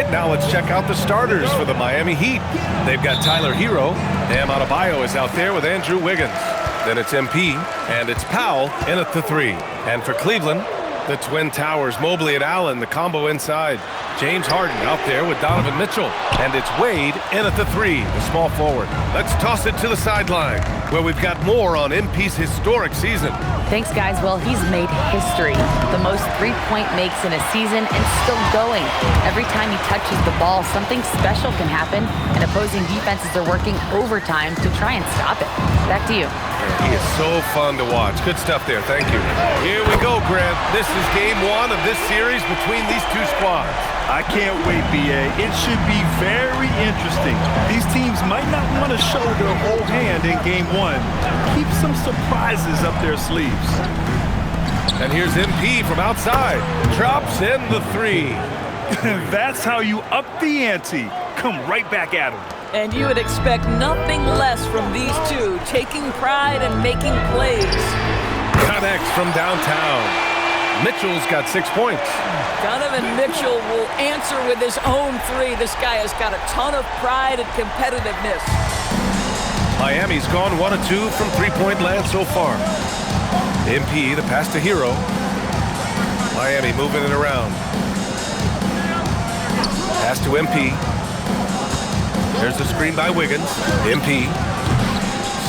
right, now let's check out the starters for the Miami Heat. They've got Tyler Hero. Bam Adebayo is out there with Andrew Wiggins. Then it's MP, and it's Powell in at the 3. And for Cleveland, the Twin Towers, Mobley and Allen, the combo inside. James Harden out there with Donovan Mitchell. And it's Wade in at the 3, the small forward. Let's toss it to the sideline, where we've got more on MP's historic season. Thanks, guys. Well, he's made history. The most three-point makes in a season and still going. Every time he touches the ball, something special can happen, and opposing defenses are working overtime to try and stop it. Back to you. He is so fun to watch. Good stuff there. Thank you. Here we go, Grant. This is game 1 of this series between these two squads. I can't wait, B.A. It should be very interesting. These teams might not want to show their whole hand in game 1. Keep some surprises up their sleeves. And here's MP from outside. Drops in the 3. That's how you up the ante. Come right back at him. And you would expect nothing less from these two, taking pride and making plays. Connects from downtown. Mitchell's got 6 points. Donovan Mitchell will answer with his own 3. This guy has got a ton of pride and competitiveness. Miami's gone 1 of 2 from three-point land so far. MP, the pass to Hero. Miami moving it around. Pass to MP. There's the screen by Wiggins. MP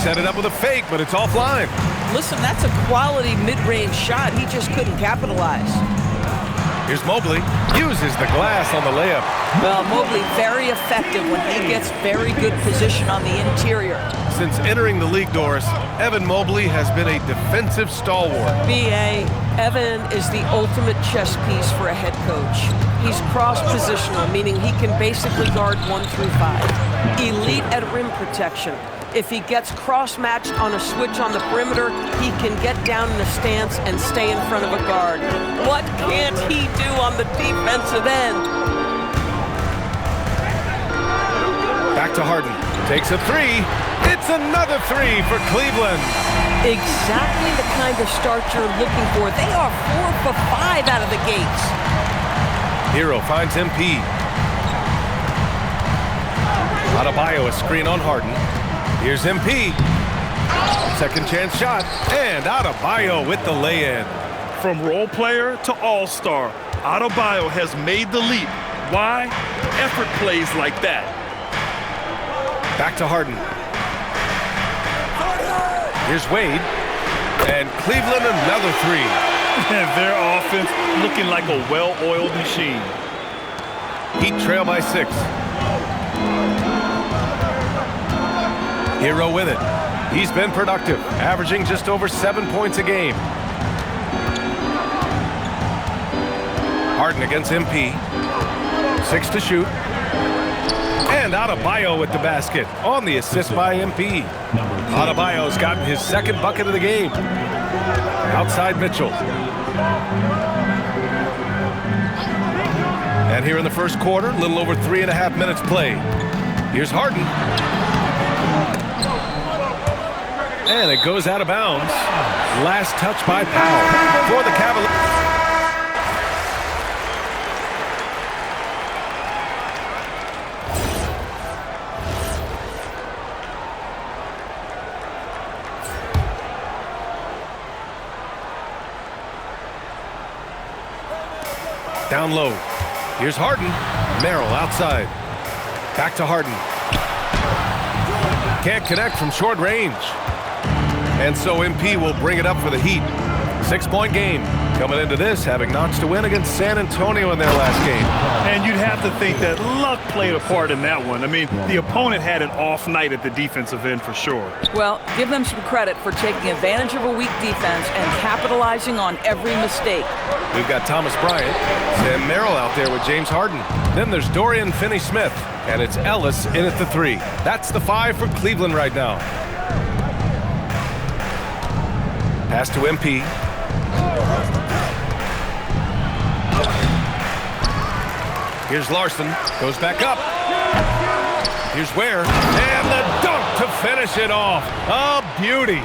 set it up with a fake, but it's offline. Listen, that's a quality mid-range shot. He just couldn't capitalize. Here's Mobley. Uses the glass on the layup. Well, Mobley very effective when he gets very good position on the interior. Since entering the league, Doris, Evan Mobley has been a defensive stalwart. B.A., Evan is the ultimate chess piece for a head coach. He's cross-positional, meaning he can basically guard 1 through 5. Elite at rim protection. If he gets cross-matched on a switch on the perimeter, he can get down in a stance and stay in front of a guard. What can't he do on the defensive end? Back to Harden. Takes a 3. It's another 3 for Cleveland. Exactly the kind of start you're looking for. They are 4 for 5 out of the gates. Hero finds MP. Adebayo, a screen on Harden. Here's MP. Second chance shot. And Adebayo with the lay-in. From role player to all-star, Adebayo has made the leap. Why? Effort plays like that. Back to Harden. Here's Wade. And Cleveland another 3. And their offense looking like a well-oiled machine. Heat trail by 6. Hero with it. He's been productive, averaging just over 7 points a game. Harden against MP. 6 to shoot. And Adebayo with the basket on the assist by MP. Adebayo's gotten his 2nd bucket of the game. Outside Mitchell. And here in the first quarter, a little over 3.5 minutes played. Here's Harden. And it goes out of bounds. Last touch by Powell for the Cavaliers. Down low. Here's Harden. Merrill outside. Back to Harden. Can't connect from short range. And so MP will bring it up for the Heat. 6-point game. Coming into this, having notched a win against San Antonio in their last game. And you'd have to think that luck played a part in that one. I mean, the opponent had an off night at the defensive end for sure. Well, give them some credit for taking advantage of a weak defense and capitalizing on every mistake. We've got Thomas Bryant, Sam Merrill out there with James Harden. Then there's Dorian Finney-Smith, and it's Ellis in at the 3. That's the 5 for Cleveland right now. Pass to MP. Here's Larson, goes back up. Here's Ware, and the dunk to finish it off. A beauty.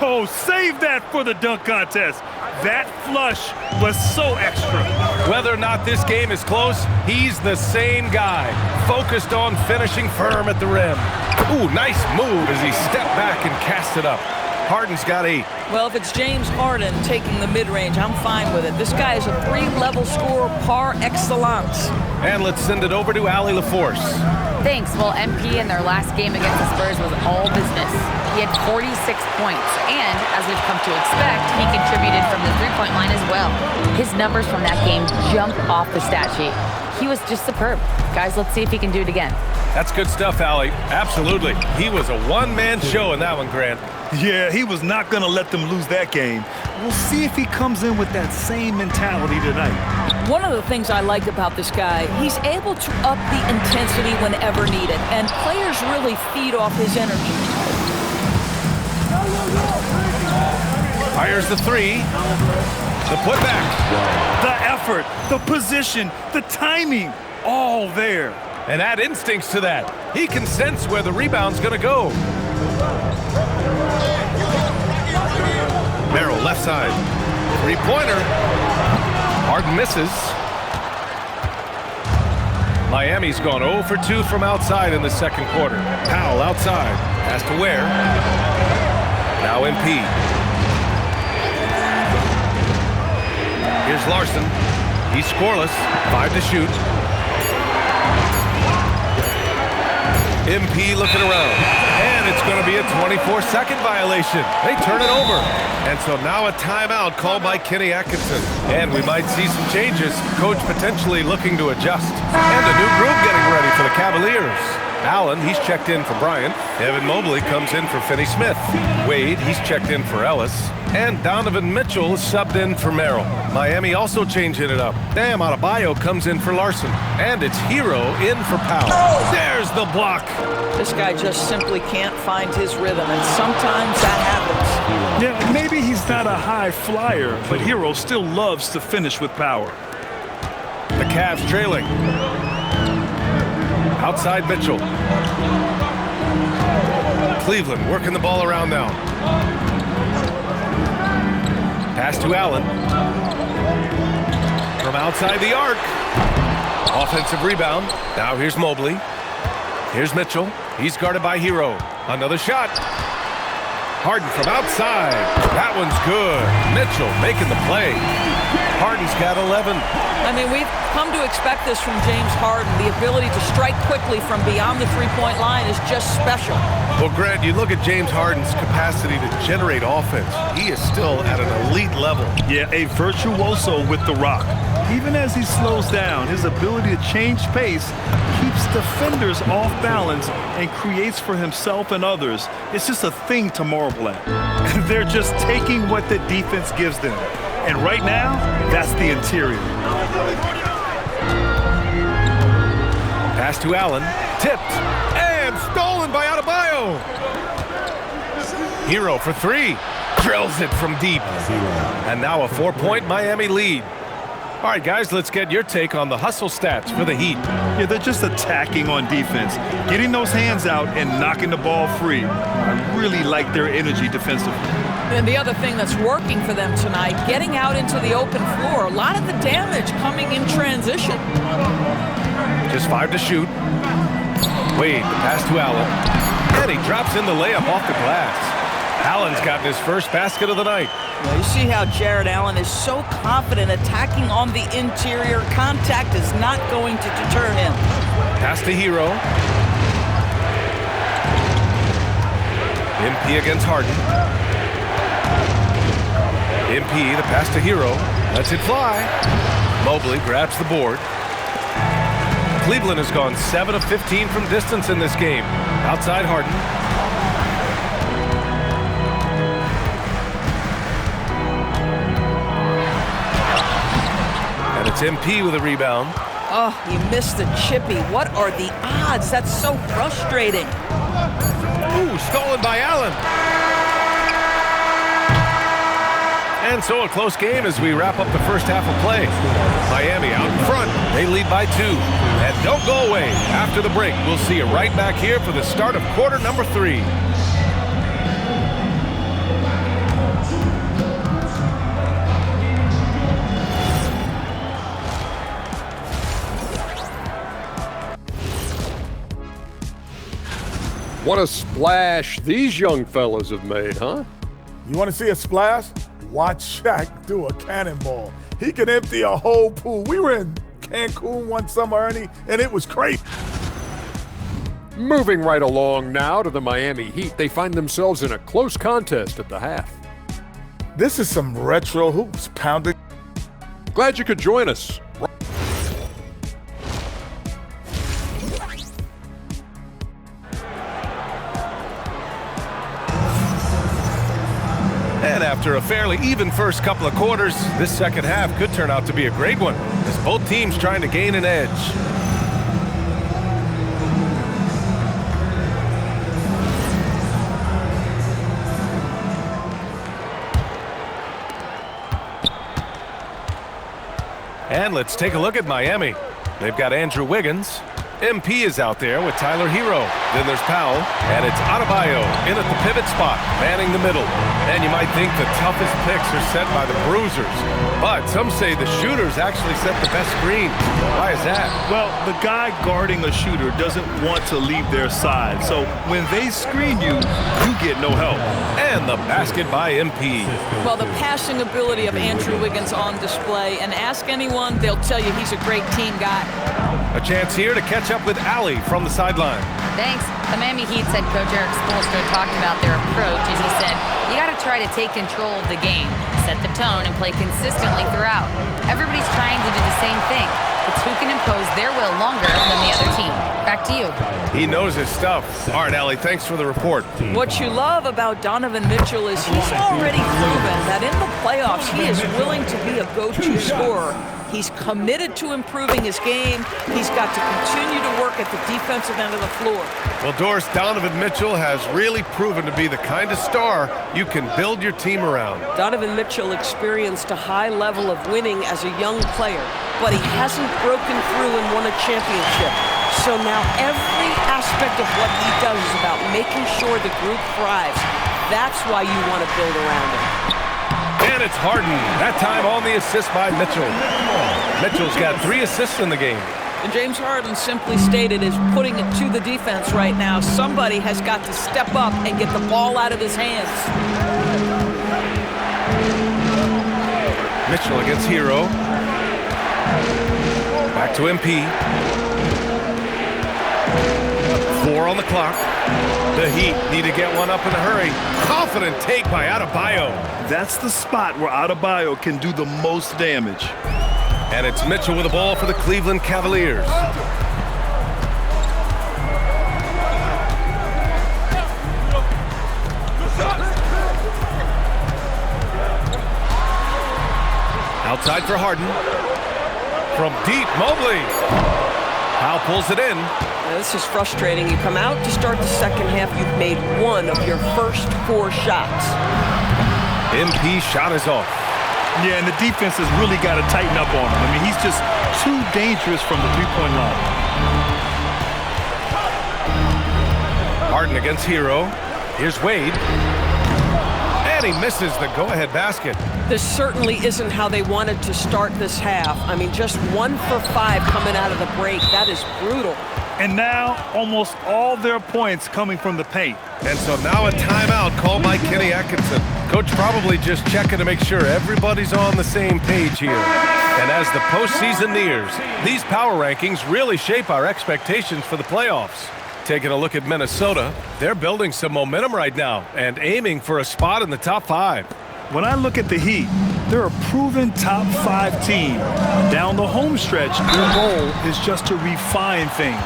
Oh, save that for the dunk contest. That flush was so extra. Whether or not this game is close, he's the same guy, focused on finishing firm at the rim. Ooh, nice move as he stepped back and cast it up. Harden's got 8. Well, if it's James Harden taking the mid-range, I'm fine with it. This guy is a 3-level scorer par excellence. And let's send it over to Allie LaForce. Thanks. Well, MP in their last game against the Spurs was all business. He had 46 points, and as we've come to expect, he contributed from the three-point line as well. His numbers from that game jump off the stat sheet. He was just superb. Guys, let's see if he can do it again. That's good stuff, Allie. Absolutely. He was a one-man show in that one, Grant. Yeah, he was not going to let them lose that game. We'll see if he comes in with that same mentality tonight. One of the things I like about this guy, he's able to up the intensity whenever needed, and players really feed off his energy. Fires the 3. The putback. The effort, the position, the timing, all there. And add instincts to that. He can sense where the rebound's going to go. Merrill, left side. 3-pointer. Harden misses. Miami's gone 0 for 2 from outside in the second quarter. Powell outside. Pass to Ware. Now MP. Here's Larson. He's scoreless. 5 to shoot. MP looking around. And it's going to be a 24-second violation. They turn it over. And so now a timeout called by Kenny Atkinson. And we might see some changes. Coach potentially looking to adjust. And a new group getting ready for the Cavaliers. Allen, he's checked in for Bryant. Evan Mobley comes in for Finney Smith. Wade, he's checked in for Ellis. And Donovan Mitchell is subbed in for Merrill. Miami also changing it up. Bam Adebayo comes in for Larson. And it's Hero in for Powell. There's the block. This guy just simply can't find his rhythm, and sometimes that happens. Yeah, maybe he's not a high flyer, but Hero still loves to finish with power. The Cavs trailing. Outside Mitchell. Cleveland working the ball around now. Pass to Allen. From outside the arc. Offensive rebound. Now here's Mobley. Here's Mitchell. He's guarded by Hero. Another shot. Harden from outside. That one's good. Mitchell making the play. Harden's got 11. I mean, we've come to expect this from James Harden. The ability to strike quickly from beyond the three-point line is just special. Well, Grant, you look at James Harden's capacity to generate offense. He is still at an elite level. Yeah, a virtuoso with the rock. Even as he slows down, his ability to change pace keeps defenders off balance and creates for himself and others. It's just a thing to marvel at. They're just taking what the defense gives them. And right now, that's the interior. Pass to Allen. Tipped. And stolen by Adebayo. Hero for 3. Drills it from deep. And now a 4-point Miami lead. All right, guys, let's get your take on the hustle stats for the Heat. Yeah, they're just attacking on defense, getting those hands out and knocking the ball free. I really like their energy defensively. And the other thing that's working for them tonight, getting out into the open floor. A lot of the damage coming in transition. Just 5 to shoot. Wade, the pass to Allen. And he drops in the layup off the glass. Allen's gotten his first basket of the night. Well, you see how Jared Allen is so confident attacking on the interior. Contact is not going to deter him. Pass to Hero. MP against Harden. MP, the pass to Hero. Lets it fly. Mobley grabs the board. Cleveland has gone 7 of 15 from distance in this game. Outside Harden. And it's MP with a rebound. Oh, he missed the chippy. What are the odds? That's so frustrating. Ooh, stolen by Allen. And so a close game as we wrap up the first half of play. Miami out in front. They lead by 2. And don't go away. After the break, we'll see you right back here for the start of quarter number 3. What a splash these young fellas have made, huh? You want to see a splash? Watch Shaq do a cannonball. He can empty a whole pool. We were in Cancun one summer, Ernie, and it was crazy. Moving right along now to the Miami Heat, they find themselves in a close contest at the half. This is some retro hoops pounding. Glad you could join us. And after a fairly even first couple of quarters, this second half could turn out to be a great one, as both teams trying to gain an edge. And let's take a look at Miami. They've got Andrew Wiggins. MP is out there with Tyler Hero. Then there's Powell, and it's Adebayo in at the pivot spot, manning the middle. And you might think the toughest picks are set by the bruisers, but some say the shooters actually set the best screens. Why is that? Well, the guy guarding a shooter doesn't want to leave their side, so when they screen you, you get no help. And the basket by MP. Well, the passing ability of Andrew Wiggins on display, and ask anyone, they'll tell you he's a great team guy. A chance here to catch up with Allie from the sideline. Thanks. The Miami Heat's head coach Eric Spoelstra talked about their approach, and he said, you got to try to take control of the game, set the tone, and play consistently throughout. Everybody's trying to do the same thing. It's who can impose their will longer than the other team. Back to you. He knows his stuff. All right, Allie, thanks for the report. What you love about Donovan Mitchell is he's already proven that in the playoffs he is willing to be a go-to scorer. He's committed to improving his game. He's got to continue to work at the defensive end of the floor. Well, Doris, Donovan Mitchell has really proven to be the kind of star you can build your team around. Donovan Mitchell experienced a high level of winning as a young player, but he hasn't broken through and won a championship. So now every aspect of what he does is about making sure the group thrives. That's why you want to build around him. And it's Harden. That time on the assist by Mitchell. Mitchell's got 3 assists in the game. And James Harden simply stated is putting it to the defense right now. Somebody has got to step up and get the ball out of his hands. Mitchell against Hero. Back to MP. 4 on the clock. The Heat need to get one up in a hurry. Confident take by Adebayo. That's the spot where Adebayo can do the most damage. And it's Mitchell with the ball for the Cleveland Cavaliers. Outside for Harden. From deep, Mobley. Powell pulls it in. Now, this is frustrating. You come out to start the second half, you've made 1 of your first 4 shots. MP shot is off. Yeah, and the defense has really got to tighten up on him. I mean, he's just too dangerous from the three-point line. Harden against Hero. Here's Wade. And he misses the go-ahead basket. This certainly isn't how they wanted to start this half. I mean, just 1 for 5 coming out of the break. That is brutal. And now, almost all their points coming from the paint. And so now a timeout called by Kenny Atkinson. Coach probably just checking to make sure everybody's on the same page here. And as the postseason nears, these power rankings really shape our expectations for the playoffs. Taking a look at Minnesota, they're building some momentum right now and aiming for a spot in the top 5. When I look at the Heat, they're a proven top 5 team. Down the home stretch, their goal is just to refine things.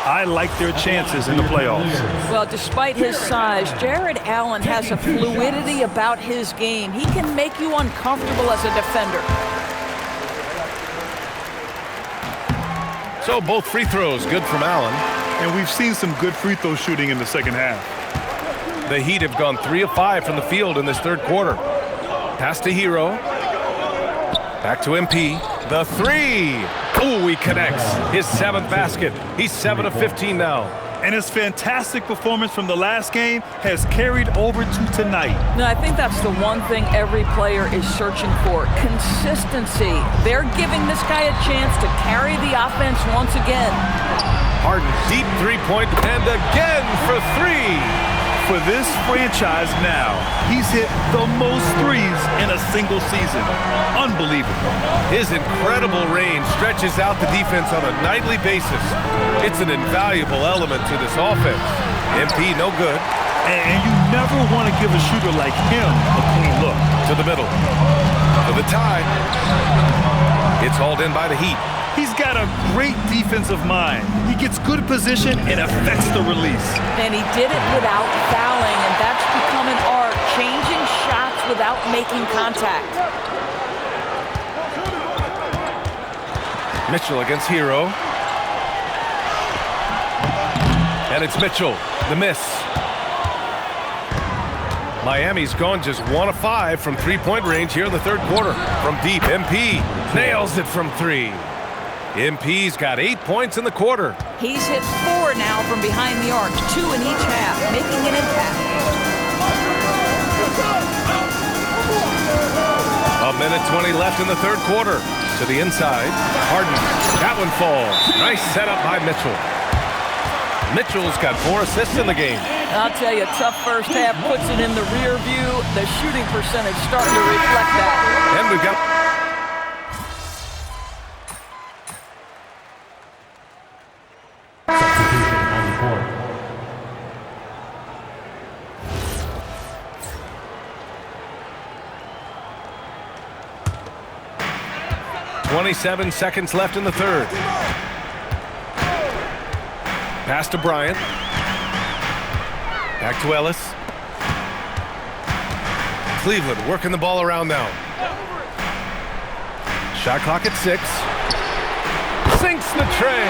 I like their chances in the playoffs. Well, despite his size, Jared Allen has a fluidity about his game. He can make you uncomfortable as a defender. So both free throws good from Allen. And we've seen some good free throw shooting in the second half. The Heat have gone 3 of 5 from the field in this third quarter. Pass to Hero. Back to MP. The 3. Ooh, he connects. His 7th basket. He's 7 of 15 now. And his fantastic performance from the last game has carried over to tonight. No, I think that's the one thing every player is searching for. Consistency. They're giving this guy a chance to carry the offense once again. Harden, deep three-point, and again for three. For this franchise now, he's hit the most threes in a single season. Unbelievable. His incredible range stretches out the defense on a nightly basis. It's an invaluable element to this offense. MP, no good. And you never want to give a shooter like him a clean look. To the middle. For the tie. It's hauled in by the Heat. He's got a great defensive mind. He gets good position and affects the release. And he did it without fouling, and that's become an art, changing shots without making contact. Mitchell against Hero. And it's Mitchell, the miss. Miami's gone just 1 of 5 from three-point range here in the third quarter. From deep, MP nails it from three. MP's got 8 points in the quarter. He's hit 4 now from behind the arc, 2 in each half, making an impact. A minute 20 left in the third quarter. To the inside, Harden. That one falls. Nice setup by Mitchell. Mitchell's got 4 assists in the game. I'll tell you, tough first half puts it in the rear view. The shooting percentage starting to reflect that. And we've got 27 seconds left in the third. Pass to Bryant. Back to Ellis. Cleveland working the ball around now. Shot clock at 6. Sinks the tray.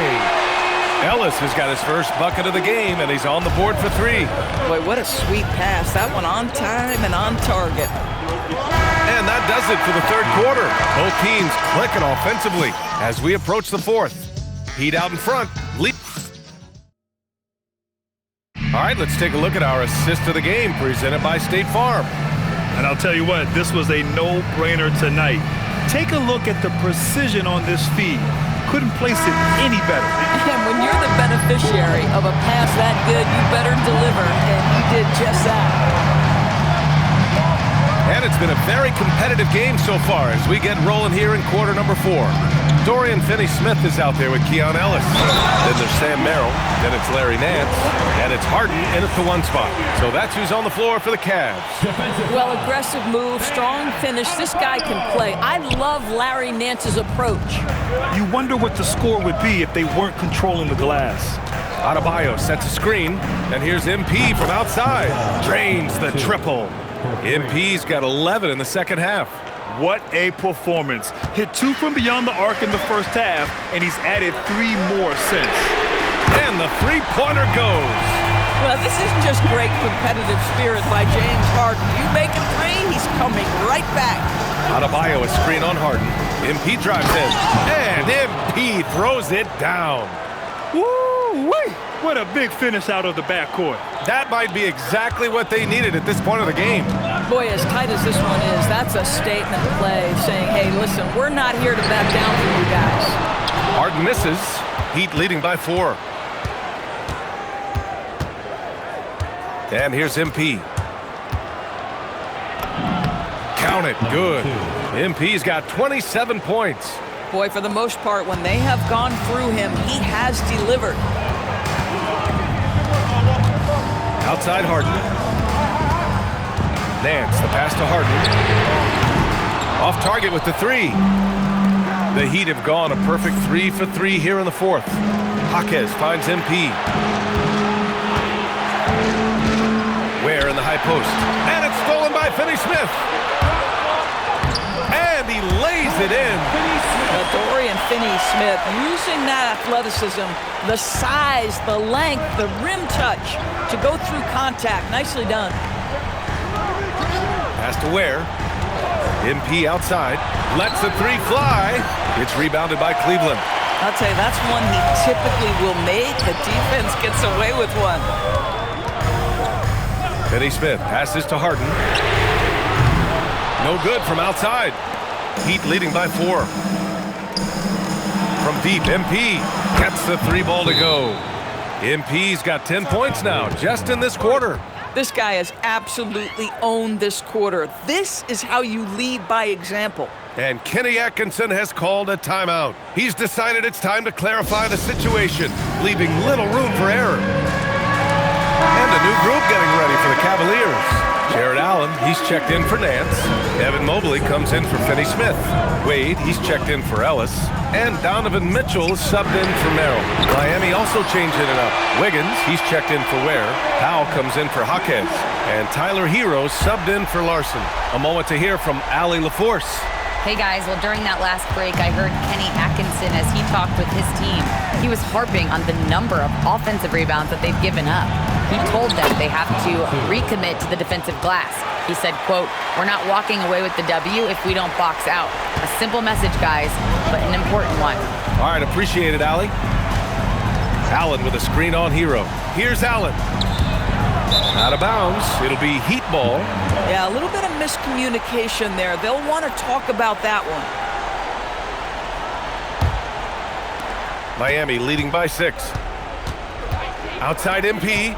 Ellis has got his first bucket of the game, and he's on the board for 3. Boy, what a sweet pass. That one on time and on target. And that does it for the third quarter. Both teams clicking offensively as we approach the fourth. Heat out in front. All right, let's take a look at our assist of the game presented by State Farm. And I'll tell you what, this was a no-brainer tonight. Take a look at the precision on this feed. Couldn't place it any better. And when you're the beneficiary of a pass that good, you better deliver, and he did just that. And it's been a very competitive game so far as we get rolling here in quarter number 4. Dorian Finney-Smith is out there with Keon Ellis. Then there's Sam Merrill. Then it's Larry Nance. And it's Harden in at the 1 spot. So that's who's on the floor for the Cavs. Well, aggressive move, strong finish. This guy can play. I love Larry Nance's approach. You wonder what the score would be if they weren't controlling the glass. Adebayo sets a screen. And here's MP from outside. Drains the triple. MP's got 11 in the second half. What a performance. Hit 2 from beyond the arc in the first half, and he's added 3 more since. And the three-pointer goes. Well, this is just great competitive spirit by James Harden. You make a 3, he's coming right back. Adebayo a screen on Harden. MP drives in. And MP throws it down. Woo-wee! What a big finish out of the backcourt. That might be exactly what they needed at this point of the game. Boy, as tight as this one is, that's a statement play saying, hey, listen, we're not here to back down for you guys. Harden misses. Heat leading by 4. And here's MP. Count it. Good. MP's got 27 points. Boy, for the most part, when they have gone through him, he has delivered. Outside Harden. Nance, the pass to Harden. Off target with the 3. The Heat have gone a perfect 3 for 3 here in the fourth. Jaquez finds MP. Ware in the high post. And it's stolen by Finney-Smith. And he lays it in. Dorian Finney-Smith using that athleticism, the size, the length, the rim touch to go through contact. Nicely done. Pass to Ware. MP outside. Lets the 3 fly. It's rebounded by Cleveland. I'll tell you, that's one he typically will make. The defense gets away with one. Finney-Smith passes to Harden. No good from outside. Heat leading by 4. From deep, MP gets the 3 ball to go. MP's got 10 points now, just in this quarter. This guy has absolutely owned this quarter. This is how you lead by example. And Kenny Atkinson has called a timeout. He's decided it's time to clarify the situation, leaving little room for error. And a new group getting ready for the Cavaliers. Jared Allen, he's checked in for Nance. Evan Mobley comes in for Finney Smith. Wade, he's checked in for Ellis. And Donovan Mitchell is subbed in for Merrill. Miami also changing it up. Wiggins, he's checked in for Ware. Powell comes in for Jaquez. And Tyler Hero subbed in for Larson. A moment to hear from Allie LaForce. Hey guys, well during that last break, I heard Kenny Atkinson as he talked with his team. He was harping on the number of offensive rebounds that they've given up. He told them they have to recommit to the defensive glass. He said, quote, "We're not walking away with the W if we don't box out." A simple message, guys, but an important one. All right, appreciate it, Allie. Allen with a screen on Hero. Here's Allen. Out of bounds. It'll be Heat ball. Yeah, a little bit of miscommunication there. They'll want to talk about that one. Miami leading by 6. Outside MP.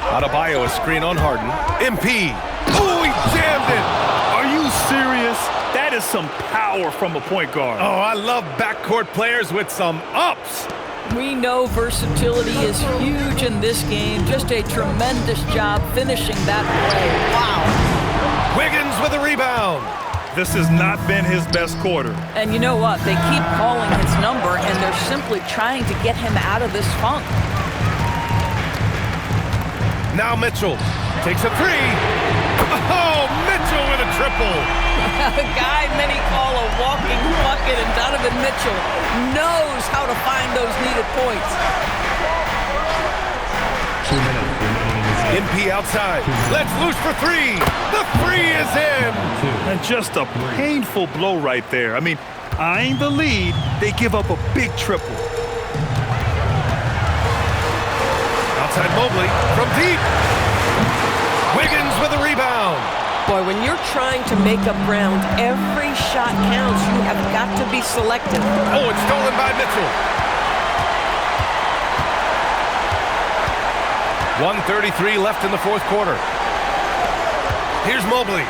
Adebayo a screen on Harden. MP. Oh, he jammed it. Are you serious? That is some power from a point guard. Oh, I love backcourt players with some ups. We know versatility is huge in this game. Just a tremendous job finishing that play. Wow. Wiggins with a rebound. This has not been his best quarter. And you know what? They keep calling his number, and they're simply trying to get him out of this funk. Now Mitchell takes a 3. Oh, Mitchell with a triple. A guy many call a walking bucket, and Donovan Mitchell knows how to find those needed points. 2 minutes remaining. MP outside. Let's loose for 3. The 3 is in. And just a painful blow right there. I mean, eyeing the lead, they give up a big triple. Outside Mobley from deep. Wiggins with a rebound. Boy, when you're trying to make up ground, every shot counts. You have got to be selective. Oh, it's stolen by Mitchell. 1:33 left in the fourth quarter. Here's Mobley.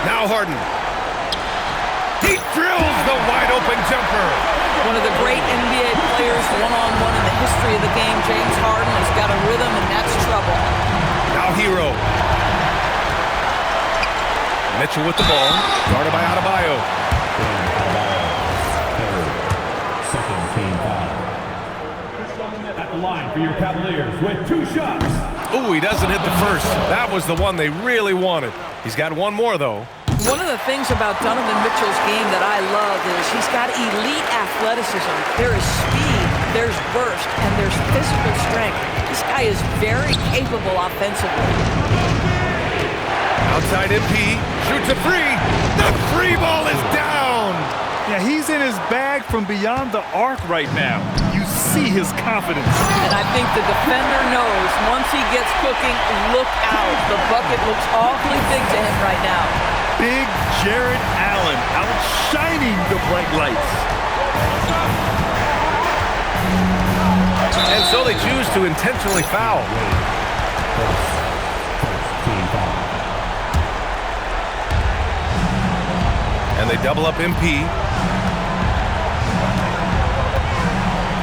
Now Harden. He drills the wide-open jumper. One of the great NBA players one-on-one in the history of the game, James Harden, has got a rhythm, and that's trouble. Now Hero. Mitchell with the ball, guarded by Adebayo. Second team foul. At the line for your Cavaliers with 2 shots. Ooh, he doesn't hit the first. That was the one they really wanted. He's got one more, though. One of the things about Donovan Mitchell's game that I love is he's got elite athleticism. There is speed, there's burst, and there's physical strength. This guy is very capable offensively. Outside MP, shoots a 3. The 3 ball is down. Yeah, he's in his bag from beyond the arc right now. You see his confidence. And I think the defender knows once he gets cooking, look out. The bucket looks awfully big to him right now. Big Jared Allen outshining the bright lights. And so they choose to intentionally foul. Team foul. And they double up MP.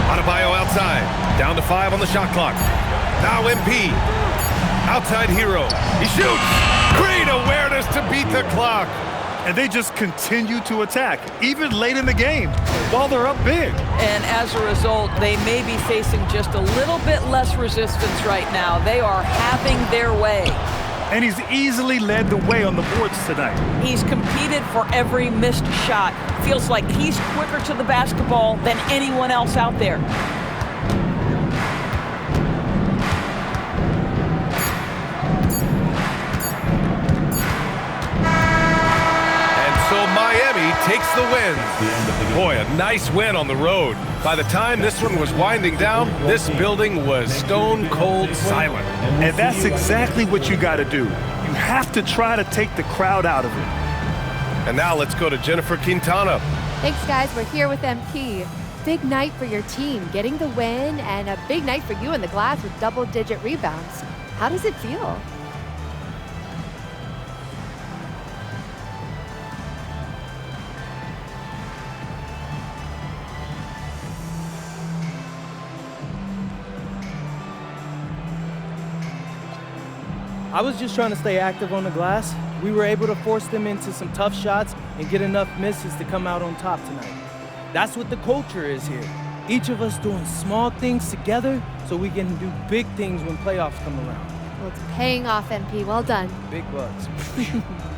Adebayo outside. Down to 5 on the shot clock. Now MP. Outside Hero. He shoots. Great awareness to beat the clock. And they just continue to attack, even late in the game, while they're up big. And as a result, they may be facing just a little bit less resistance right now. They are having their way. And he's easily led the way on the boards tonight. He's competed for every missed shot. Feels like he's quicker to the basketball than anyone else out there. Miami takes the win. Boy, a nice win on the road. By the time this one was winding down, this building was stone cold silent. And that's exactly what you got to do. You have to try to take the crowd out of it. And now let's go to Jennifer Quintana. Thanks, guys. We're here with MP. Big night for your team, getting the win, and a big night for you in the glass with double-digit rebounds. How does it feel? I was just trying to stay active on the glass. We were able to force them into some tough shots and get enough misses to come out on top tonight. That's what the culture is here. Each of us doing small things together so we can do big things when playoffs come around. Well, it's paying off, MP. Well done. Big bucks.